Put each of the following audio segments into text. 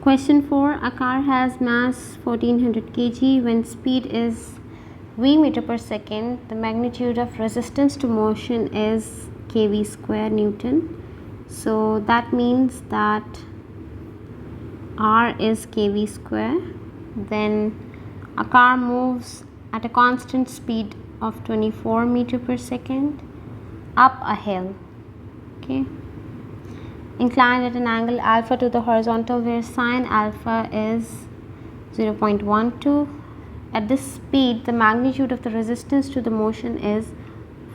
Question 4. A car has mass 1400 kg. When speed is v meter per second, the magnitude of resistance to motion is kV square Newton. So that means that R is kV square. Then a car moves at a constant speed of 24 meter per second up a hill. Okay. Inclined at an angle alpha to the horizontal where sine alpha is 0.12. At this speed, the magnitude of the resistance to the motion is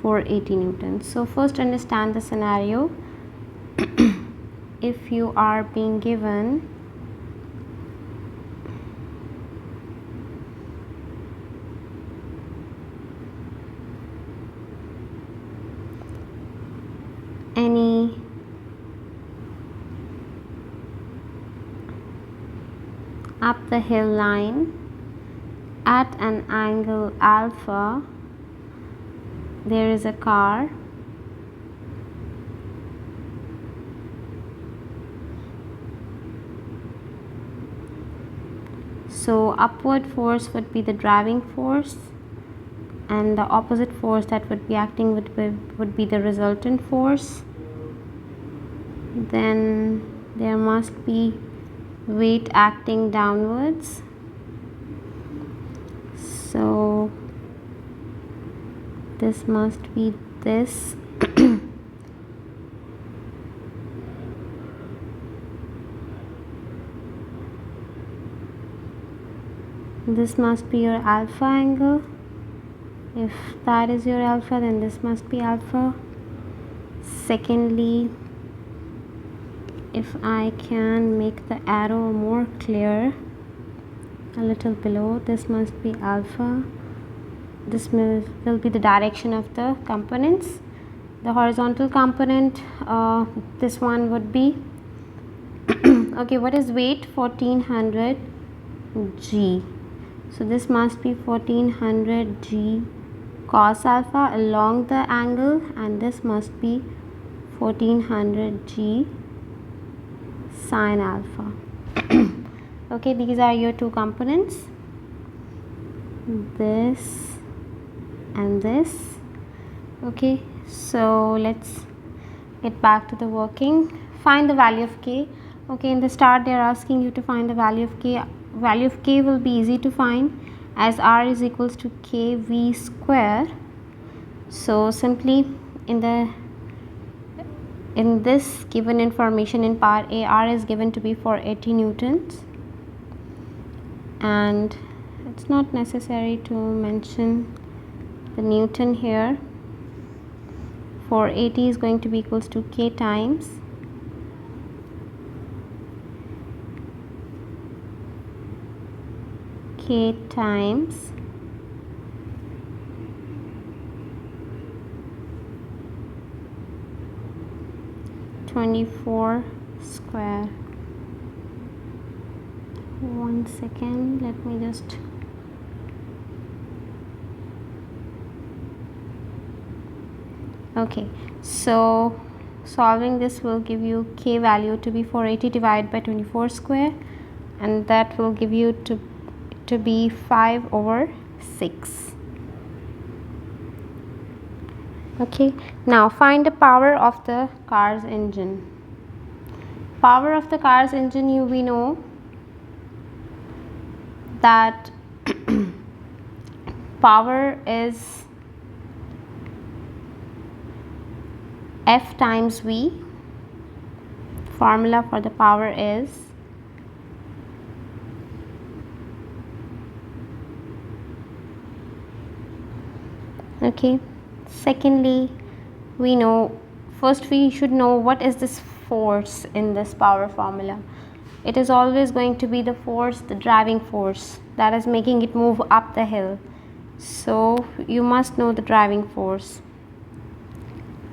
480 newtons. So first understand the scenario. If you are being given any up the hill line at an angle alpha, there is a car so upward force would be the driving force and the opposite force that would be acting would be the resultant force. Then there must be weight acting downwards. So this must be this. This must be your alpha angle. If that is your alpha, then this must be alpha. Secondly, if I can make the arrow more clear a little below, this must be alpha. This will be the direction of the components. The horizontal component, this one would be okay, what is weight? 1400 G. So this must be 1400 G cos alpha along the angle, and this must be 1400 G sin alpha. Okay, these are your two components, this and this. Okay, so let's get back to the working. Find the value of K. Okay, in the start they are asking you to find the value of K. Value of K will be easy to find as R is equals to kV square. So simply in this given information in part A, R is given to be 480 newtons, and it's not necessary to mention the Newton here. 480 is going to be equals to K times K times 24 square. 1 second, let me just okay, so solving this will give you K value to be 480 divided by 24 square, and that will give you to be 5/6. Okay, now find the power of the car's engine. Power of the car's engine, we know that power is F times V. Formula for the power is okay. Secondly, we know, first we should know what is this force in this power formula. It is always going to be the force, the driving force that is making it move up the hill. So you must know the driving force.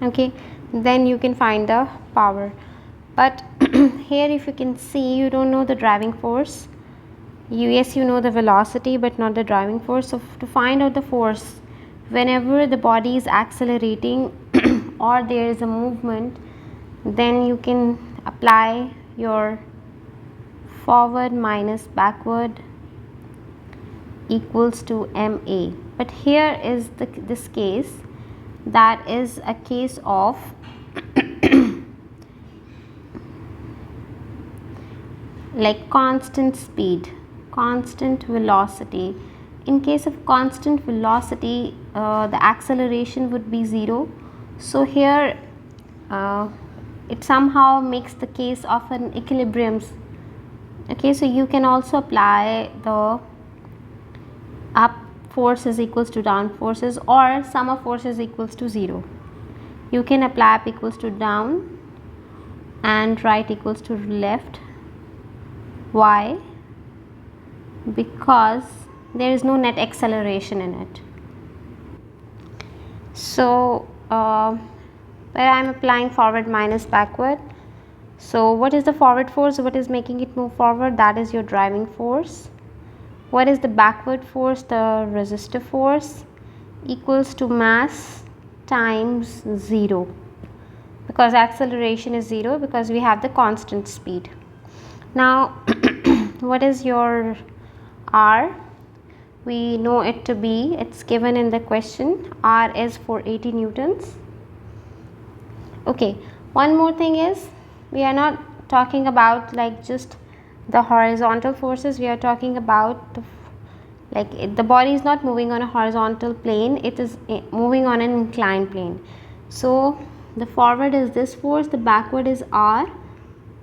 Okay, then you can find the power. But here if you can see, you don't know the driving force. Yes, you know the velocity but not the driving force. So to find out the force, whenever the body is accelerating or there is a movement, then you can apply your forward minus backward equals to ma. But here is this case, that is a case of like constant speed, constant velocity. In case of constant velocity, the acceleration would be 0. So here it somehow makes the case of an equilibrium. Okay, so you can also apply the up force is equals to down forces, or sum of forces equals to 0. You can apply up equals to down and right equals to left. Why? Because there is no net acceleration in it. So where I am applying forward minus backward, so what is the forward force? What is making it move forward? That is your driving force. What is the backward force? The resistive force, equals to mass times 0, because acceleration is 0 because we have the constant speed. Now what is your R? We know it to be, it's given in the question, R is 480 newtons. Okay, one more thing is, we are not talking about like just the horizontal forces, we are talking about the body is not moving on a horizontal plane, it is moving on an inclined plane. So the forward is this force, the backward is R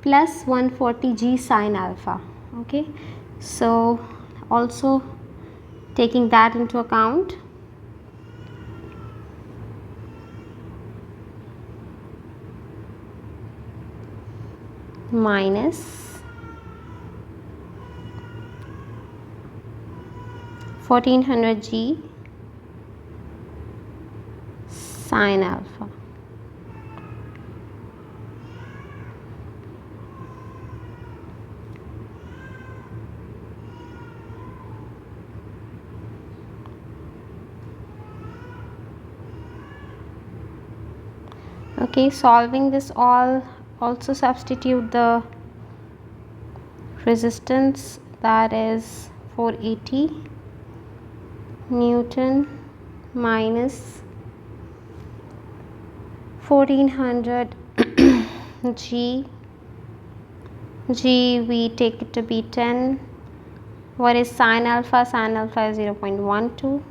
plus 140 G sine alpha. Okay, so also taking that into account, minus 1400 G sine alpha. Okay, solving this all, also substitute the resistance, that is 480 Newton minus 1400 G. G we take it to be 10. What is sine alpha? Sine alpha is 0.12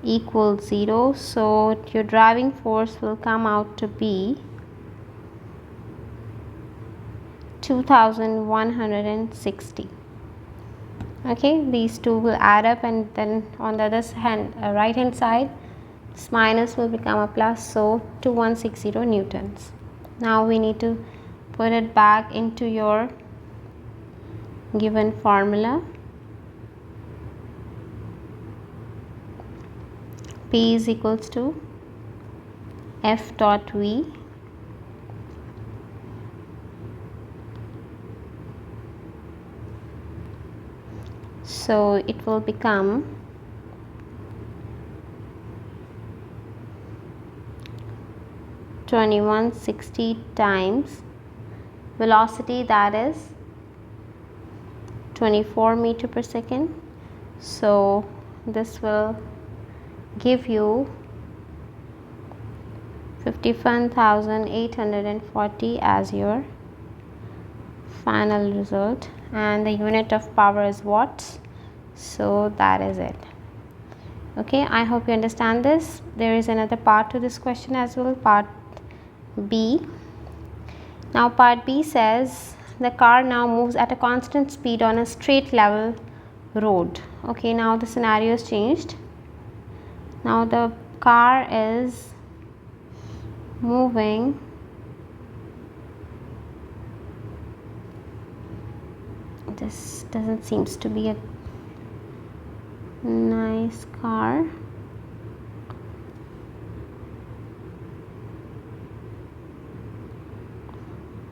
equals 0. So your driving force will come out to be 2160. Okay, these two will add up, and then on the other hand, right hand side, this minus will become a plus, so 2160 newtons. Now we need to put it back into your given formula. P is equals to F dot V so it will become 2160 times velocity, that is 24 meter per second. So this will give you 51,840 as your final result, and the unit of power is watts. So that is it. Okay, I hope you understand this. There is another part to this question as well, part B. Now part B says the car now moves at a constant speed on a straight level road. Okay, now the scenario is changed. Now the car is moving this doesn't seems to be a nice car.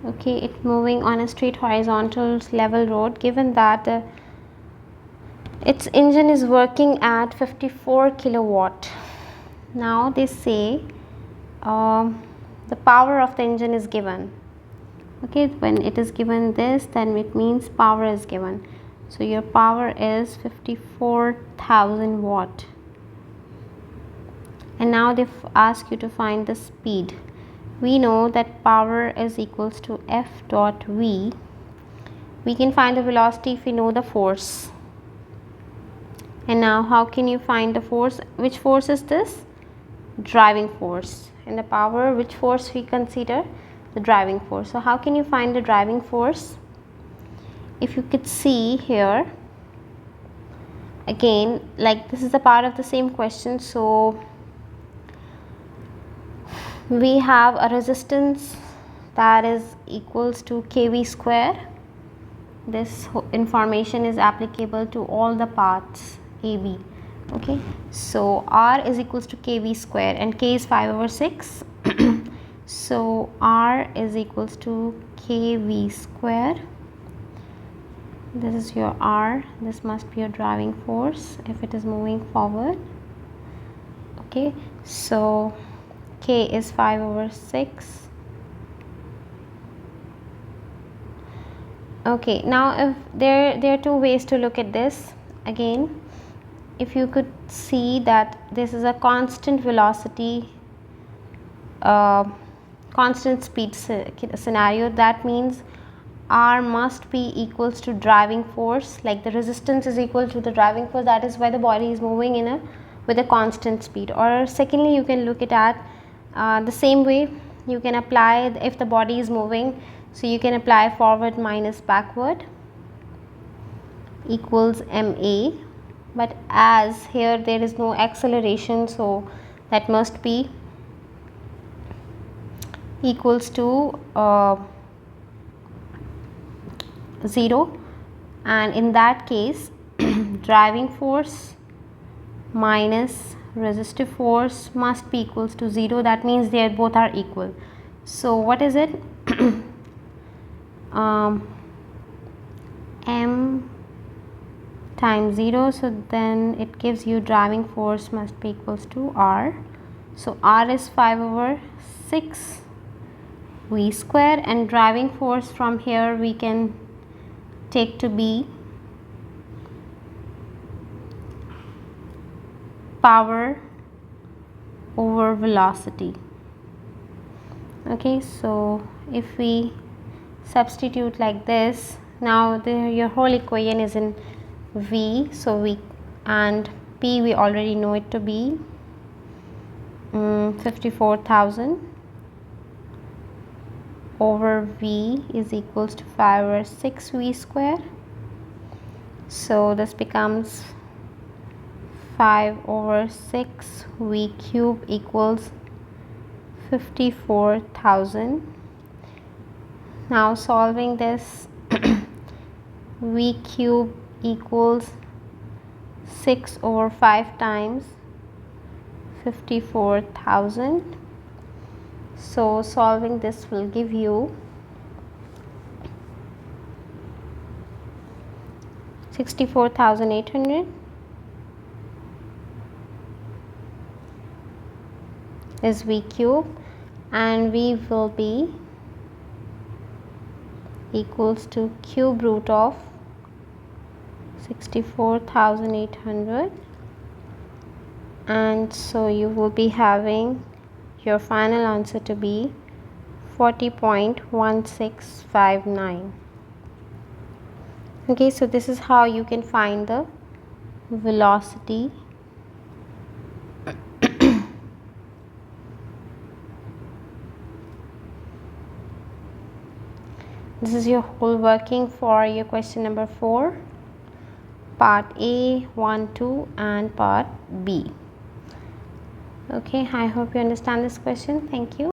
Okay, it's moving on a straight horizontal level road, given that its engine is working at 54 kilowatt. Now they say the power of the engine is given. Okay, when it is given this, then it means power is given. So your power is 54,000 watt. And now they ask you to find the speed. We know that power is equals to F dot V. We can find the velocity if we know the force. And now how can you find the force? Which force is this? Driving force. And the power, which force we consider? The driving force. So how can you find the driving force? If you could see here, again, like this is a part of the same question. So we have a resistance that is equals to kV square. This information is applicable to all the paths AB. Okay, so R is equals to kV square and K is 5/6. So R is equals to kV square. This is your R. This must be your driving force if it is moving forward. Okay, so K is 5/6. Okay, now if there are two ways to look at this. Again, if you could see that this is a constant velocity, constant speed scenario, that means R must be equals to driving force, like the resistance is equal to the driving force. That is why the body is moving in with a constant speed. Or secondly, you can look it at the same way. You can apply, if the body is moving, so you can apply forward minus backward equals ma. But as here there is no acceleration, so that must be equals to 0, and in that case driving force minus resistive force must be equals to 0. That means they both are equal. So what is it? M times 0, so then it gives you driving force must be equals to R. So R is 5/6 V square, and driving force from here we can take to be power over velocity. Okay, so if we substitute like this, now your whole equation is in V, so we, and P we already know it to be 54,000 over V is equals to 5/6 V square. So this becomes 5/6 V cube equals 54,000. Now solving this, V cube equals 6/5 times 54,000. So solving this will give you 64,800 is V cube, and V will be equals to cube root of 64,800, and so you will be having your final answer to be 40.1659. Okay, so this is how you can find the velocity this is your whole working for your question number 4, part A, 1, 2 and part B. Okay, I hope you understand this question. Thank you.